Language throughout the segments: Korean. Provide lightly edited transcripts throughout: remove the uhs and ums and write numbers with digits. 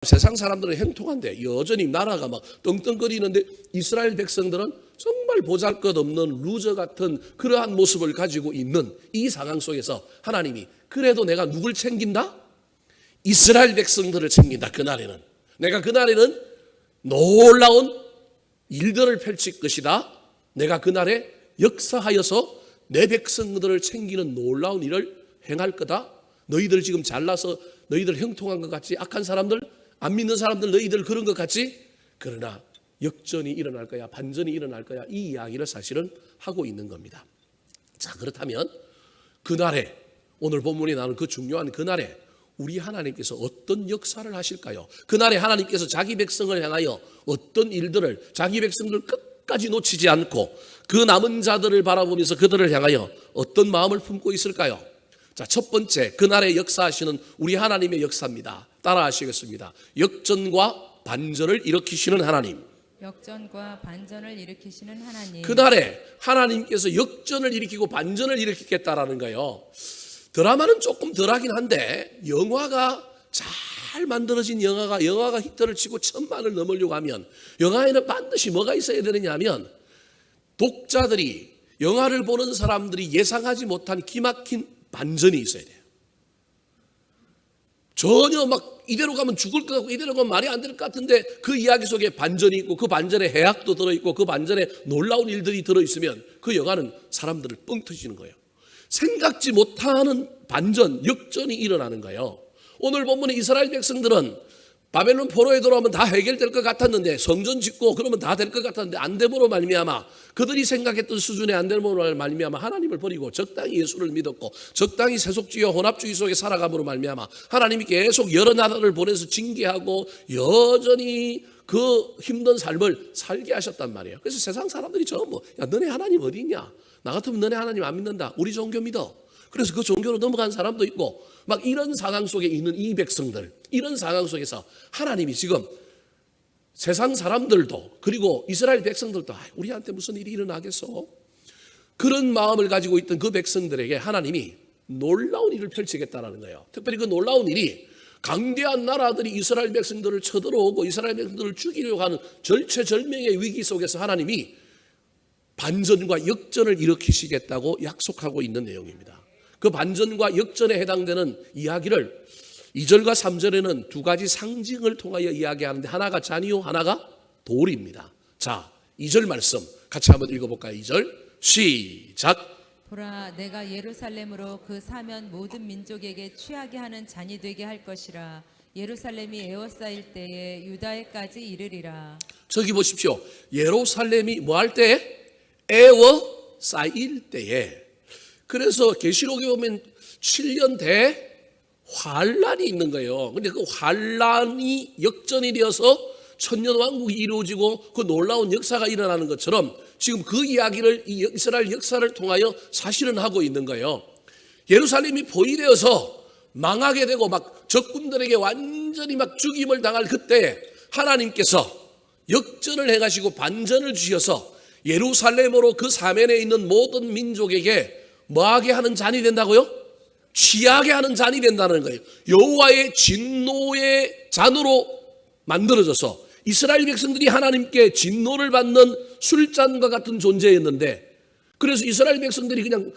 세상 사람들은 행통한데 여전히 나라가 막 떵떵거리는데 이스라엘 백성들은 정말 보잘것없는 루저 같은 그러한 모습을 가지고 있는 이 상황 속에서 하나님이 그래도 내가 누굴 챙긴다? 이스라엘 백성들을 챙긴다. 그날에는 내가 그날에는 놀라운 일들을 펼칠 것이다. 내가 그날에 역사하여서 내 백성들을 챙기는 놀라운 일을 행할 거다. 너희들 지금 잘나서 너희들 형통한 것 같지? 악한 사람들, 안 믿는 사람들 너희들 그런 것 같지? 그러나 역전이 일어날 거야, 반전이 일어날 거야. 이 이야기를 사실은 하고 있는 겁니다. 자, 그렇다면 그날에 오늘 본문이 나오는 그 중요한 그날에 우리 하나님께서 어떤 역사를 하실까요? 그날에 하나님께서 자기 백성을 향하여 어떤 일들을, 자기 백성들 끝까지 놓치지 않고 그 남은 자들을 바라보면서 그들을 향하여 어떤 마음을 품고 있을까요? 자, 첫 번째, 그날에 역사하시는 우리 하나님의 역사입니다. 따라 하시겠습니다. 역전과 반전을 일으키시는 하나님. 역전과 반전을 일으키시는 하나님. 그날에 하나님께서 역전을 일으키고 반전을 일으키겠다라는 거예요. 드라마는 조금 덜하긴 한데 영화가 잘 만들어진 영화가 히트를 치고 1,000만을 넘으려고 하면 영화에는 반드시 뭐가 있어야 되느냐 하면 독자들이, 영화를 보는 사람들이 예상하지 못한 기막힌 반전이 있어야 돼요. 전혀 막 이대로 가면 죽을 것 같고 이대로 가면 말이 안 될 것 같은데 그 이야기 속에 반전이 있고 그 반전에 해악도 들어있고 그 반전에 놀라운 일들이 들어있으면 그 영화는 사람들을 뻥 터지는 거예요. 생각지 못하는 반전, 역전이 일어나는 거예요. 오늘 본문의 이스라엘 백성들은 바벨론 포로에 들어오면 다 해결될 것 같았는데, 성전 짓고 그러면 다 될 것 같았는데 안 됨으로 말미암아, 그들이 생각했던 수준의 안 됨으로 말미암아 하나님을 버리고 적당히 예수를 믿었고 적당히 세속주의와 혼합주의 속에 살아감으로 말미암아 하나님이 계속 여러 나라를 보내서 징계하고 여전히 그 힘든 삶을 살게 하셨단 말이에요. 그래서 세상 사람들이 전부 야, 너네 하나님 어디 있냐? 나 같으면 너네 하나님 안 믿는다. 우리 종교 믿어. 그래서 그 종교로 넘어간 사람도 있고 막 이런 상황 속에 있는 이 백성들, 이런 상황 속에서 하나님이 지금 세상 사람들도 그리고 이스라엘 백성들도 우리한테 무슨 일이 일어나겠어? 그런 마음을 가지고 있던 그 백성들에게 하나님이 놀라운 일을 펼치겠다는 거예요. 특별히 그 놀라운 일이 강대한 나라들이 이스라엘 백성들을 쳐들어오고 이스라엘 백성들을 죽이려고 하는 절체절명의 위기 속에서 하나님이 반전과 역전을 일으키시겠다고 약속하고 있는 내용입니다. 그 반전과 역전에 해당되는 이야기를 2절과 3절에는 두 가지 상징을 통하여 이야기하는데 하나가 잔이요 하나가 돌입니다. 자, 2절 말씀 같이 한번 읽어볼까요? 2절 시작. 보라, 내가 예루살렘으로 그 사면 모든 민족에게 취하게 하는 잔이 되게 할 것이라. 예루살렘이 에워싸일 때에 유다에까지 이르리라. 저기 보십시오. 예루살렘이 뭐 할 때에? 에워싸일 때에. 그래서 계시록에 보면 7년 대환란이 있는 거예요. 근데 그 환란이 역전이 되어서 천년왕국이 이루어지고 그 놀라운 역사가 일어나는 것처럼 지금 그 이야기를 이 이스라엘 역사를 통하여 사실은 하고 있는 거예요. 예루살렘이 포위되어서 망하게 되고 막 적군들에게 완전히 막 죽임을 당할 그때 하나님께서 역전을 해가시고 반전을 주셔서 예루살렘으로 그 사면에 있는 모든 민족에게 뭐하게 하는 잔이 된다고요? 취하게 하는 잔이 된다는 거예요. 여호와의 진노의 잔으로 만들어져서 이스라엘 백성들이 하나님께 진노를 받는 술잔과 같은 존재였는데, 그래서 이스라엘 백성들이 그냥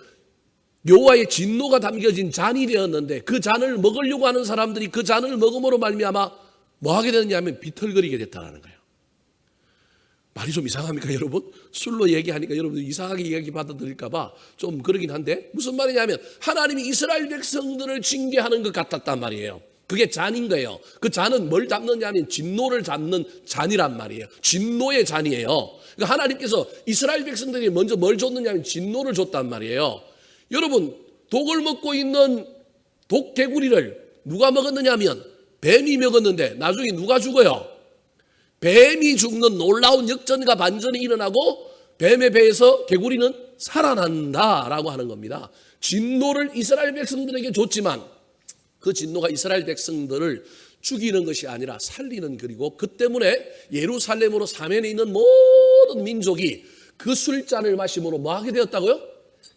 여호와의 진노가 담겨진 잔이 되었는데 그 잔을 먹으려고 하는 사람들이 그 잔을 먹음으로 말미암아 뭐하게 되느냐면 비틀거리게 됐다는 거예요. 말이 좀 이상합니까 여러분? 술로 얘기하니까 여러분들 이상하게 이야기 받아들일까 봐 좀 그러긴 한데, 무슨 말이냐면 하나님이 이스라엘 백성들을 징계하는 것 같았단 말이에요. 그게 잔인 거예요. 그 잔은 뭘 담느냐면 진노를 담는 잔이란 말이에요. 진노의 잔이에요. 그러니까 하나님께서 이스라엘 백성들이 먼저 뭘 줬느냐면 진노를 줬단 말이에요. 여러분, 독을 먹고 있는 독개구리를 누가 먹었느냐면 뱀이 먹었는데 나중에 누가 죽어요? 뱀이 죽는 놀라운 역전과 반전이 일어나고 뱀의 배에서 개구리는 살아난다라고 하는 겁니다. 진노를 이스라엘 백성들에게 줬지만 그 진노가 이스라엘 백성들을 죽이는 것이 아니라 살리는 글이고, 그 때문에 예루살렘으로 사면에 있는 모든 민족이 그 술잔을 마심으로 뭐 하게 되었다고요?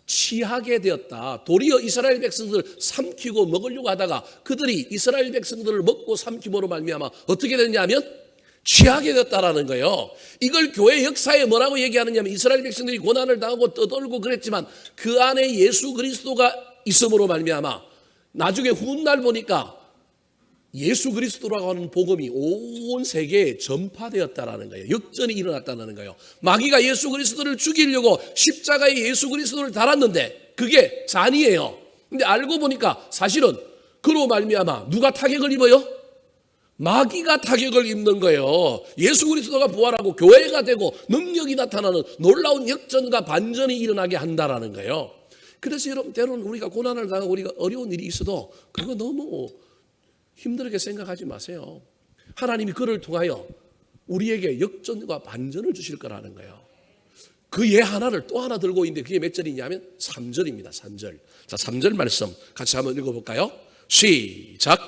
취하게 되었다. 도리어 이스라엘 백성들을 삼키고 먹으려고 하다가 그들이 이스라엘 백성들을 먹고 삼킴으로 말미암아 어떻게 됐냐면 취하게 됐다라는 거예요. 이걸 교회 역사에 뭐라고 얘기하느냐면 이스라엘 백성들이 고난을 당하고 떠돌고 그랬지만 그 안에 예수 그리스도가 있음으로 말미암아 나중에 훗날 보니까 예수 그리스도라고 하는 복음이 온 세계에 전파되었다라는 거예요. 역전이 일어났다는 거예요. 마귀가 예수 그리스도를 죽이려고 십자가에 예수 그리스도를 달았는데 그게 잔이에요. 근데 알고 보니까 사실은 그로 말미암아 누가 타격을 입어요? 마귀가 타격을 입는 거예요. 예수 그리스도가 부활하고 교회가 되고 능력이 나타나는 놀라운 역전과 반전이 일어나게 한다라는 거예요. 그래서 여러분 때로는 우리가 고난을 당하고 우리가 어려운 일이 있어도 그거 너무 힘들게 생각하지 마세요. 하나님이 그를 통하여 우리에게 역전과 반전을 주실 거라는 거예요. 그 예 하나를 또 하나 들고 있는데 그게 몇 절이냐면 3절입니다. 3절. 자, 3절 말씀 같이 한번 읽어볼까요? 시작.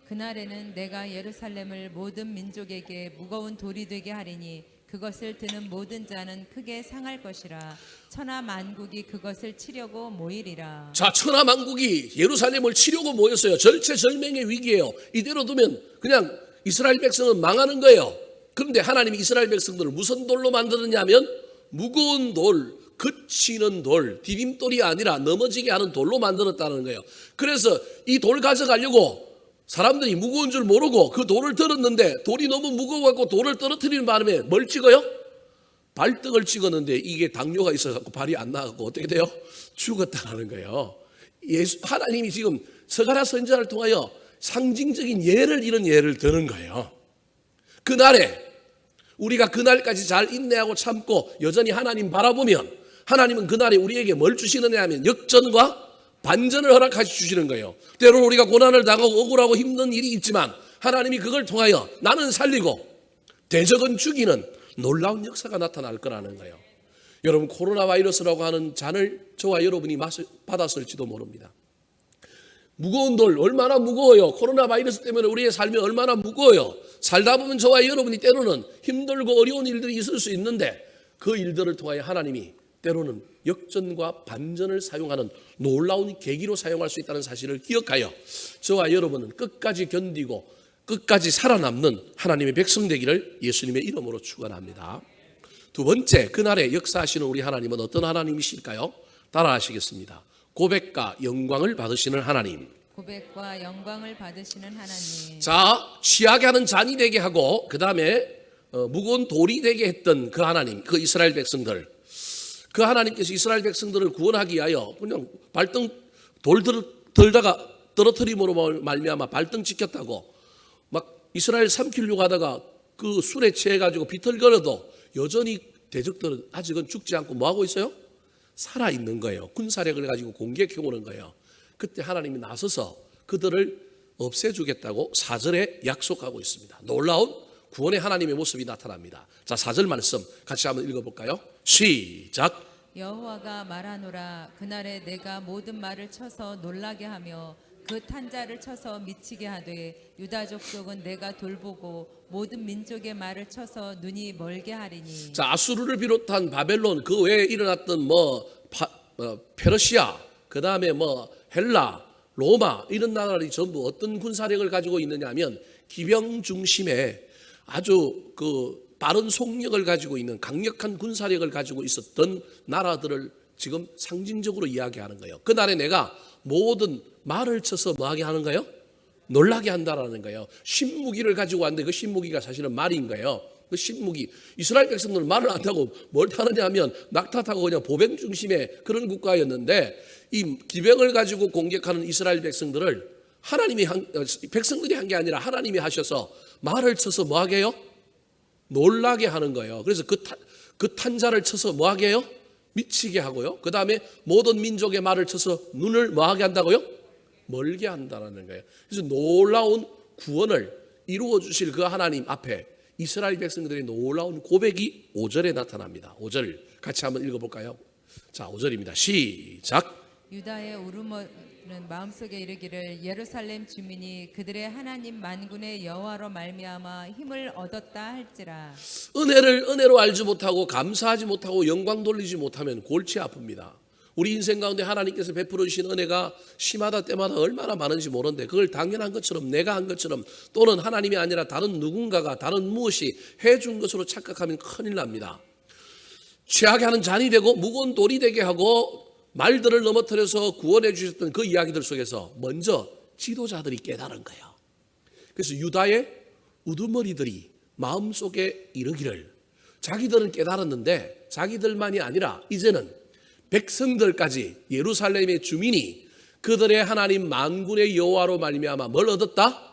그날에는 내가 예루살렘을 모든 민족에게 무거운 돌이 되게 하리니 그것을 드는 모든 자는 크게 상할 것이라. 천하 만국이 그것을 치려고 모이리라. 자, 천하 만국이 예루살렘을 치려고 모였어요. 절체절명의 위기예요. 이대로 두면 그냥 이스라엘 백성은 망하는 거예요. 그런데 하나님이 이스라엘 백성들을 무슨 돌로 만들었냐면 무거운 돌, 그치는 돌, 디딤돌이 아니라 넘어지게 하는 돌로 만들었다는 거예요. 그래서 이 돌 가져가려고 사람들이 무거운 줄 모르고 그 돌을 들었는데 돌이 너무 무거워갖고 돌을 떨어뜨리는 바람에 뭘 찍어요? 발등을 찍었는데 이게 당뇨가 있어서 발이 안 나가고 어떻게 돼요? 죽었다는 거예요. 하나님이 지금 스가랴 선지자를 통하여 상징적인 예를 이런 예를 드는 거예요. 그날에 우리가 그날까지 잘 인내하고 참고 여전히 하나님 바라보면 하나님은 그날에 우리에게 뭘 주시느냐 하면 역전과 반전을 허락하시 주시는 거예요. 때로는 우리가 고난을 당하고 억울하고 힘든 일이 있지만 하나님이 그걸 통하여 나는 살리고 대적은 죽이는 놀라운 역사가 나타날 거라는 거예요. 여러분 코로나 바이러스라고 하는 잔을 저와 여러분이 받았을지도 모릅니다. 무거운 돌 얼마나 무거워요. 코로나 바이러스 때문에 우리의 삶이 얼마나 무거워요. 살다 보면 저와 여러분이 때로는 힘들고 어려운 일들이 있을 수 있는데 그 일들을 통하여 하나님이 때로는 역전과 반전을 사용하는 놀라운 계기로 사용할 수 있다는 사실을 기억하여 저와 여러분은 끝까지 견디고 끝까지 살아남는 하나님의 백성 되기를 예수님의 이름으로 축원합니다. 두 번째, 그날에 역사하시는 우리 하나님은 어떤 하나님이실까요? 따라하시겠습니다. 고백과 영광을 받으시는 하나님. 고백과 영광을 받으시는 하나님. 자, 취하게 하는 잔이 되게 하고 그 다음에 무거운 돌이 되게 했던 그 하나님, 그 이스라엘 백성들. 그 하나님께서 이스라엘 백성들을 구원하기 위하여 그냥 발등 돌 들다가 떨어뜨림으로 말미암아 발등 찍혔다고 막 이스라엘 삼키려고 하다가 그 술에 취해가지고 비틀거려도 여전히 대적들은 아직은 죽지 않고 뭐하고 있어요? 살아있는 거예요. 군사력을 가지고 공격해 오는 거예요. 그때 하나님이 나서서 그들을 없애주겠다고 4절에 약속하고 있습니다. 놀라운 구원의 하나님의 모습이 나타납니다. 자, 4절 말씀 같이 한번 읽어볼까요? 시작. 여호와가 말하노라. 그날에 내가 모든 말을 쳐서 놀라게 하며 그 탄자를 쳐서 미치게 하되 유다 족속은 내가 돌보고 모든 민족의 말을 쳐서 눈이 멀게 하리니. 자, 아수르를 비롯한 바벨론 그 외에 일어났던 페르시아 그 다음에 헬라 로마 이런 나라들이 전부 어떤 군사력을 가지고 있느냐 하면 기병 중심의 아주 그 빠른 속력을 가지고 있는 강력한 군사력을 가지고 있었던 나라들을 지금 상징적으로 이야기하는 거예요. 그날에 내가 모든 말을 쳐서 뭐하게 하는 거예요? 놀라게 한다라는 거예요. 신무기를 가지고 왔는데 그 신무기가 사실은 말인 거예요. 그 신무기 이스라엘 백성들은 말을 안 타고 뭘 타느냐 하면 낙타 타고 그냥 보병 중심의 그런 국가였는데 이 기병을 가지고 공격하는 이스라엘 백성들을 하나님이 백성들이 한 게 아니라 하나님이 하셔서 말을 쳐서 뭐하게 해요? 놀라게 하는 거예요. 그래서 그 탄자를 쳐서 뭐하게 해요? 미치게 하고요. 그 다음에 모든 민족의 말을 쳐서 눈을 뭐하게 한다고요? 멀게 한다는 거예요. 그래서 놀라운 구원을 이루어 주실 그 하나님 앞에 이스라엘 백성들의 놀라운 고백이 5절에 나타납니다. 5절 같이 한번 읽어볼까요? 자, 5절입니다. 시작. 유다의 울음은 마음속에 이르기를 예루살렘 주민이 그들의 하나님 만군의 여호와로 말미암아 힘을 얻었다 할지라. 은혜를 은혜로 알지 못하고 감사하지 못하고 영광 돌리지 못하면 골치 아픕니다. 우리 인생 가운데 하나님께서 베풀어 주신 은혜가 시마다 때마다 얼마나 많은지 모르는데 그걸 당연한 것처럼 내가 한 것처럼 또는 하나님이 아니라 다른 누군가가 다른 무엇이 해준 것으로 착각하면 큰일 납니다. 취하게 하는 잔이 되고 무거운 돌이 되게 하고 말들을 넘어뜨려서 구원해 주셨던 그 이야기들 속에서 먼저 지도자들이 깨달은 거예요. 그래서 유다의 우두머리들이 마음속에 이르기를 자기들은 깨달았는데 자기들만이 아니라 이제는 백성들까지 예루살렘의 주민이 그들의 하나님 만군의 여호와로 말미암아 뭘 얻었다?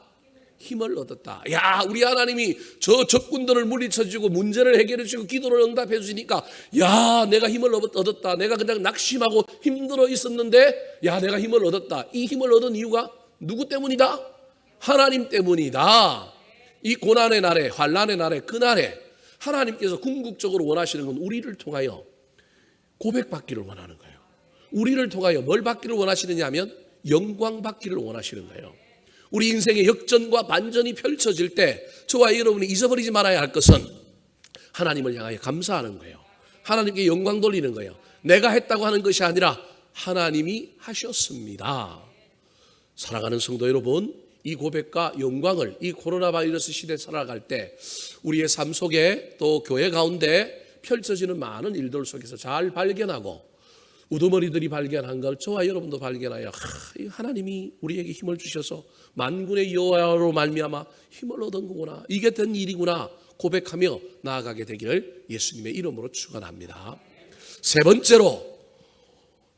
힘을 얻었다. 야, 우리 하나님이 저 적군들을 물리쳐주고 문제를 해결해 주시고 기도를 응답해 주시니까 야, 내가 힘을 얻었다. 내가 그냥 낙심하고 힘들어 있었는데 야, 내가 힘을 얻었다. 이 힘을 얻은 이유가 누구 때문이다? 하나님 때문이다. 이 고난의 날에, 환난의 날에, 그날에 하나님께서 궁극적으로 원하시는 건 우리를 통하여 고백받기를 원하는 거예요. 우리를 통하여 뭘 받기를 원하시느냐 하면 영광 받기를 원하시는 거예요. 우리 인생의 역전과 반전이 펼쳐질 때 저와 여러분이 잊어버리지 말아야 할 것은 하나님을 향하여 감사하는 거예요. 하나님께 영광 돌리는 거예요. 내가 했다고 하는 것이 아니라 하나님이 하셨습니다. 사랑하는 성도 여러분, 이 고백과 영광을 이 코로나 바이러스 시대에 살아갈 때 우리의 삶 속에 또 교회 가운데 펼쳐지는 많은 일들 속에서 잘 발견하고 우두머리들이 발견한 걸 저와 여러분도 발견하여 하나님이 우리에게 힘을 주셔서 만군의 여호와로 말미암아 힘을 얻은 거구나, 이게 된 일이구나 고백하며 나아가게 되기를 예수님의 이름으로 축원합니다. 세 번째로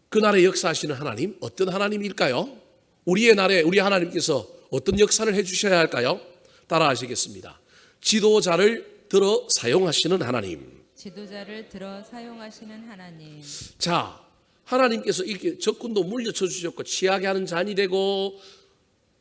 그날의 역사하시는 하나님, 어떤 하나님일까요? 우리의 날에 우리 하나님께서 어떤 역사를 해주셔야 할까요? 따라 하시겠습니다. 지도자를 들어 사용하시는 하나님. 지도자를 들어 사용하시는 하나님. 자, 하나님께서 이렇게 적군도 물리쳐 주셨고 취하게 하는 잔이 되고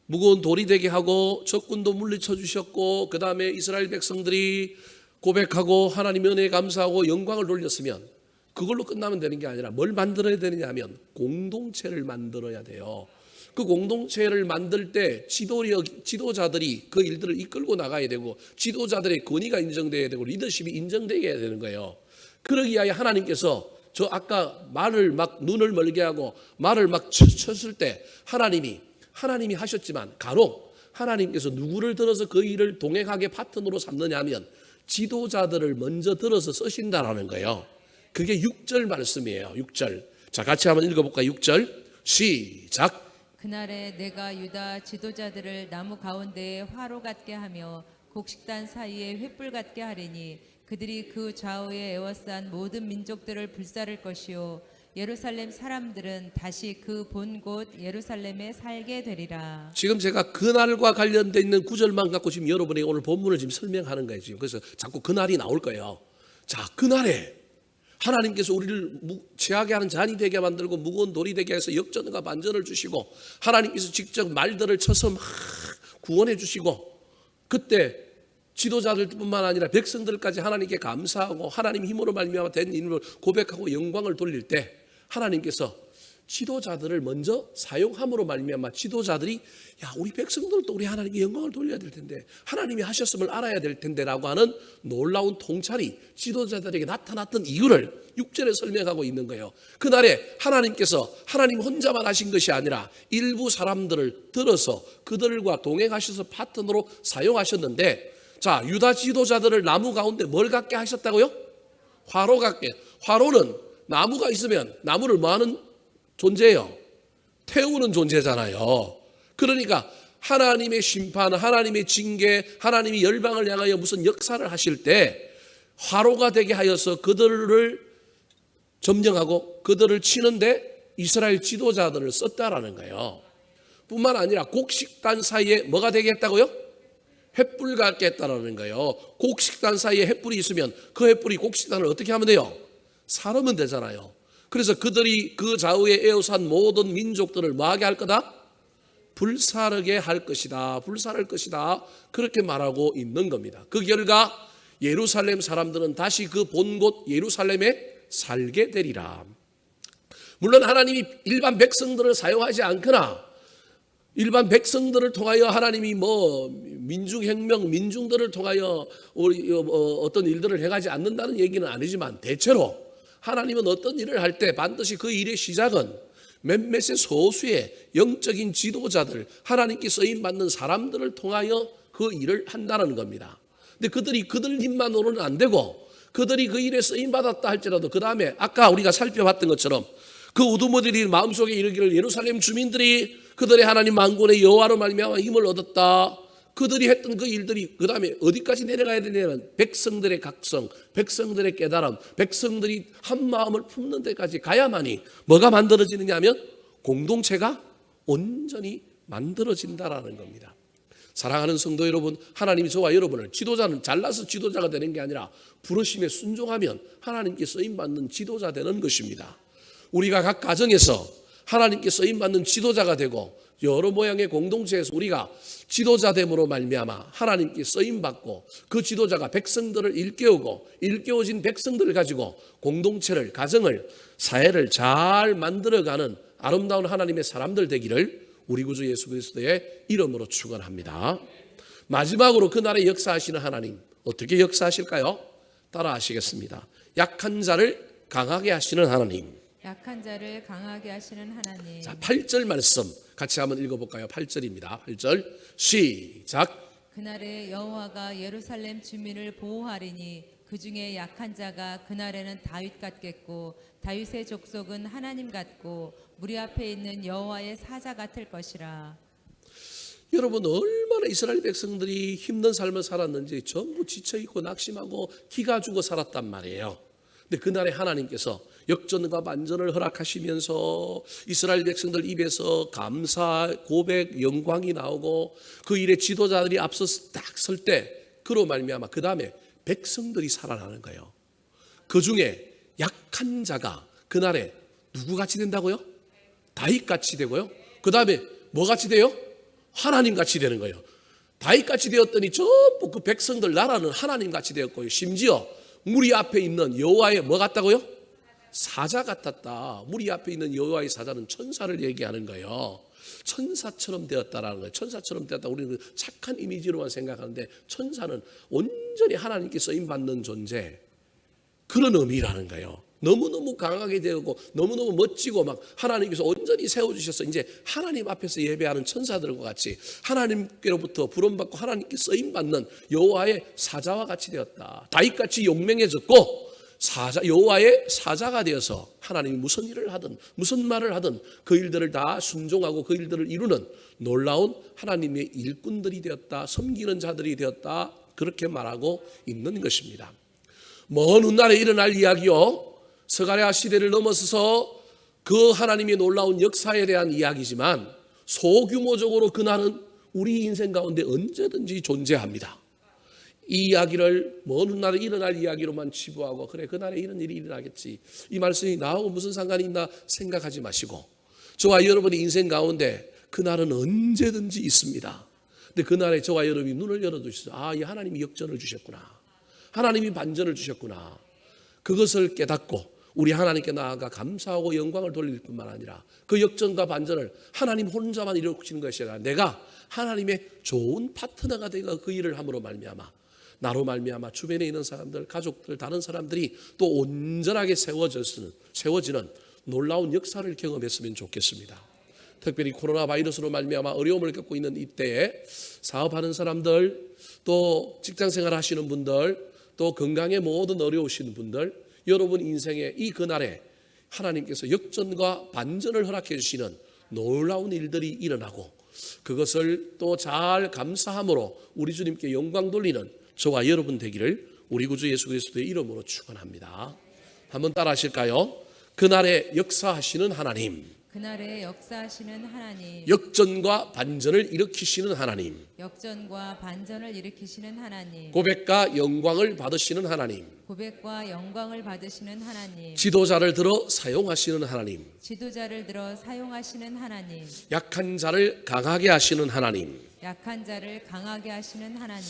무거운 돌이 되게 하고 적군도 물리쳐 주셨고 그 다음에 이스라엘 백성들이 고백하고 하나님 은혜에 감사하고 영광을 돌렸으면 그걸로 끝나면 되는 게 아니라 뭘 만들어야 되느냐 하면 공동체를 만들어야 돼요. 그 공동체를 만들 때 지도자들이 그 일들을 이끌고 나가야 되고 지도자들의 권위가 인정돼야 되고 리더십이 인정되어야 되는 거예요. 그러기 위하여 하나님께서 저 아까 말을 막 눈을 멀게 하고 말을 막 쳤을 때 하나님이 하셨지만 간혹 하나님께서 누구를 들어서 그 일을 동행하게 파트너로 삼느냐 하면 지도자들을 먼저 들어서 쓰신다라는 거예요. 그게 6절 말씀이에요. 6절. 자, 같이 한번 읽어볼까요? 6절 시작. 그날에 내가 유다 지도자들을 나무 가운데에 화로 같게 하며 곡식단 사이에 횃불 같게 하리니 그들이 그 좌우에 에워싼 모든 민족들을 불사를 것이요 예루살렘 사람들은 다시 그 본 곳 예루살렘에 살게 되리라. 지금 제가 그날과 관련되어 있는 구절만 갖고 지금 여러분에게 오늘 본문을 지금 설명하는 거예요. 지금 그래서 자꾸 그날이 나올 거예요. 자, 그날에 하나님께서 우리를 취하게 하는 잔이 되게 만들고 무거운 돌이 되게 해서 역전과 반전을 주시고 하나님께서 직접 말들을 쳐서 막 구원해 주시고 그때 지도자들뿐만 아니라 백성들까지 하나님께 감사하고 하나님 힘으로 말미암아 된 일을 고백하고 영광을 돌릴 때 하나님께서 지도자들을 먼저 사용함으로 말미암아 지도자들이 야, 우리 백성들도 우리 하나님께 영광을 돌려야 될 텐데 하나님이 하셨음을 알아야 될 텐데라고 하는 놀라운 통찰이 지도자들에게 나타났던 이유를 6절에 설명하고 있는 거예요. 그날에 하나님께서 하나님 혼자만 하신 것이 아니라 일부 사람들을 들어서 그들과 동행하셔서 파트너로 사용하셨는데 자, 유다 지도자들을 나무 가운데 뭘 갖게 하셨다고요? 화로 갖게. 화로는 나무가 있으면 나무를 뭐하는 존재예요? 태우는 존재잖아요. 그러니까 하나님의 심판, 하나님의 징계, 하나님이 열방을 향하여 무슨 역사를 하실 때 화로가 되게 하여서 그들을 점령하고 그들을 치는데 이스라엘 지도자들을 썼다라는 거예요. 뿐만 아니라 곡식단 사이에 뭐가 되게 했다고요? 횃불 갖게 했다라는 거예요. 곡식단 사이에 횃불이 있으면 그 횃불이 곡식단을 어떻게 하면 돼요? 사르면 되잖아요. 그래서 그들이 그 좌우에 에워싼 모든 민족들을 뭐하게 할 거다? 불사르게 할 것이다. 불사를 것이다. 그렇게 말하고 있는 겁니다. 그 결과 예루살렘 사람들은 다시 그 본 곳 예루살렘에 살게 되리라. 물론 하나님이 일반 백성들을 사용하지 않거나 일반 백성들을 통하여 하나님이 민중혁명, 민중들을 통하여 어떤 일들을 행하지 않는다는 얘기는 아니지만 대체로 하나님은 어떤 일을 할 때 반드시 그 일의 시작은 몇몇의 소수의 영적인 지도자들, 하나님께 쓰임받는 사람들을 통하여 그 일을 한다는 겁니다. 근데 그들이 그들 힘만으로는 안 되고 그들이 그 일에 쓰임받았다 할지라도 그 다음에 아까 우리가 살펴봤던 것처럼 그 우두머리들이 마음속에 이르기를 예루살렘 주민들이 그들의 하나님 만군의 여호와로 말미암아 힘을 얻었다. 그들이 했던 그 일들이 그 다음에 어디까지 내려가야 되냐면 백성들의 각성, 백성들의 깨달음, 백성들이 한 마음을 품는 데까지 가야만이 뭐가 만들어지느냐 하면 공동체가 온전히 만들어진다라는 겁니다. 사랑하는 성도 여러분, 하나님이 저와 여러분을 지도자는 잘나서 지도자가 되는 게 아니라 부르심에 순종하면 하나님께 쓰임받는 지도자 되는 것입니다. 우리가 각 가정에서 하나님께 쓰임받는 지도자가 되고 여러 모양의 공동체에서 우리가 지도자됨으로 말미암아 하나님께 쓰임받고 그 지도자가 백성들을 일깨우고 일깨워진 백성들을 가지고 공동체를, 가정을, 사회를 잘 만들어가는 아름다운 하나님의 사람들 되기를 우리 구주 예수 그리스도의 이름으로 축원합니다. 마지막으로 그날에 역사하시는 하나님 어떻게 역사하실까요? 따라 하시겠습니다. 약한 자를 강하게 하시는 하나님. 약한 자를 강하게 하시는 하나님. 자, 8절 말씀 같이 한번 읽어볼까요? 8절입니다. 8절 시작. 그날에 여호와가 예루살렘 주민을 보호하리니 그 중에 약한 자가 그날에는 다윗 같겠고 다윗의 족속은 하나님 같고 무리 앞에 있는 여호와의 사자 같을 것이라. 여러분 얼마나 이스라엘 백성들이 힘든 삶을 살았는지 전부 지쳐있고 낙심하고 기가 죽어 살았단 말이에요. 근데 그날에 하나님께서 역전과 반전을 허락하시면서 이스라엘 백성들 입에서 감사, 고백, 영광이 나오고 그 일의 지도자들이 앞서 딱 설 때 그로 말미암아 그 다음에 백성들이 살아나는 거예요. 그 중에 약한 자가 그날에 누구같이 된다고요? 다윗같이 되고요. 그 다음에 뭐같이 돼요? 하나님같이 되는 거예요. 다윗같이 되었더니 전부 그 백성들 나라는 하나님같이 되었고요. 심지어 무리 앞에 있는 여호와의 뭐 같다고요? 사자 같았다. 무리 앞에 있는 여호와의 사자는 천사를 얘기하는 거예요. 천사처럼 되었다라는 거예요. 천사처럼 되었다. 우리는 착한 이미지로만 생각하는데 천사는 온전히 하나님께 쓰임받는 존재, 그런 의미라는 거예요. 너무너무 강하게 되고 너무너무 멋지고 막 하나님께서 온전히 세워주셔서 이제 하나님 앞에서 예배하는 천사들과 같이 하나님께로부터 부름받고 하나님께 쓰임받는 여호와의 사자와 같이 되었다. 다윗같이 용맹해졌고 여호와의 사자가 되어서 하나님이 무슨 일을 하든 무슨 말을 하든 그 일들을 다 순종하고 그 일들을 이루는 놀라운 하나님의 일꾼들이 되었다. 섬기는 자들이 되었다. 그렇게 말하고 있는 것입니다. 먼 훗날에 일어날 이야기요, 스가랴 시대를 넘어서서 그 하나님의 놀라운 역사에 대한 이야기지만 소규모적으로 그날은 우리 인생 가운데 언제든지 존재합니다. 이 이야기를 먼 훗날에 일어날 이야기로만 치부하고 그래 그날에 이런 일이 일어나겠지, 이 말씀이 나하고 무슨 상관이 있나 생각하지 마시고 저와 여러분의 인생 가운데 그날은 언제든지 있습니다. 근데 그날에 저와 여러분이 눈을 열어두셔서 아, 이 하나님이 역전을 주셨구나, 하나님이 반전을 주셨구나, 그것을 깨닫고 우리 하나님께 나아가 감사하고 영광을 돌릴 뿐만 아니라 그 역전과 반전을 하나님 혼자만 이루시는 것이 아니라 내가 하나님의 좋은 파트너가 되어 그 일을 함으로 말미암아 나로 말미암아 주변에 있는 사람들, 가족들, 다른 사람들이 또 온전하게 세워지는 놀라운 역사를 경험했으면 좋겠습니다. 특별히 코로나 바이러스로 말미암아 어려움을 겪고 있는 이때에 사업하는 사람들, 또 직장생활 하시는 분들, 또 건강에 모든 어려우신 분들, 여러분 인생의 이 그날에 하나님께서 역전과 반전을 허락해 주시는 놀라운 일들이 일어나고 그것을 또 잘 감사함으로 우리 주님께 영광 돌리는 저와 여러분 되기를 우리 구주 예수 그리스도의 이름으로 축원합니다. 한번 따라 하실까요? 그날에 역사하시는 하나님, 그날에 역사하시는 하나님, 역전과 반전을 일으키시는 하나님, 역전과 반전을 일으키시는 하나님, 고백과 영광을 받으시는 하나님, 고백과 영광을 받으시는 하나님, 지도자를 들어 사용하시는 하나님, 지도자를 들어 사용하시는 하나님, 약한 자를 강하게 하시는 하나님, 약한 자를 강하게 하시는 하나님,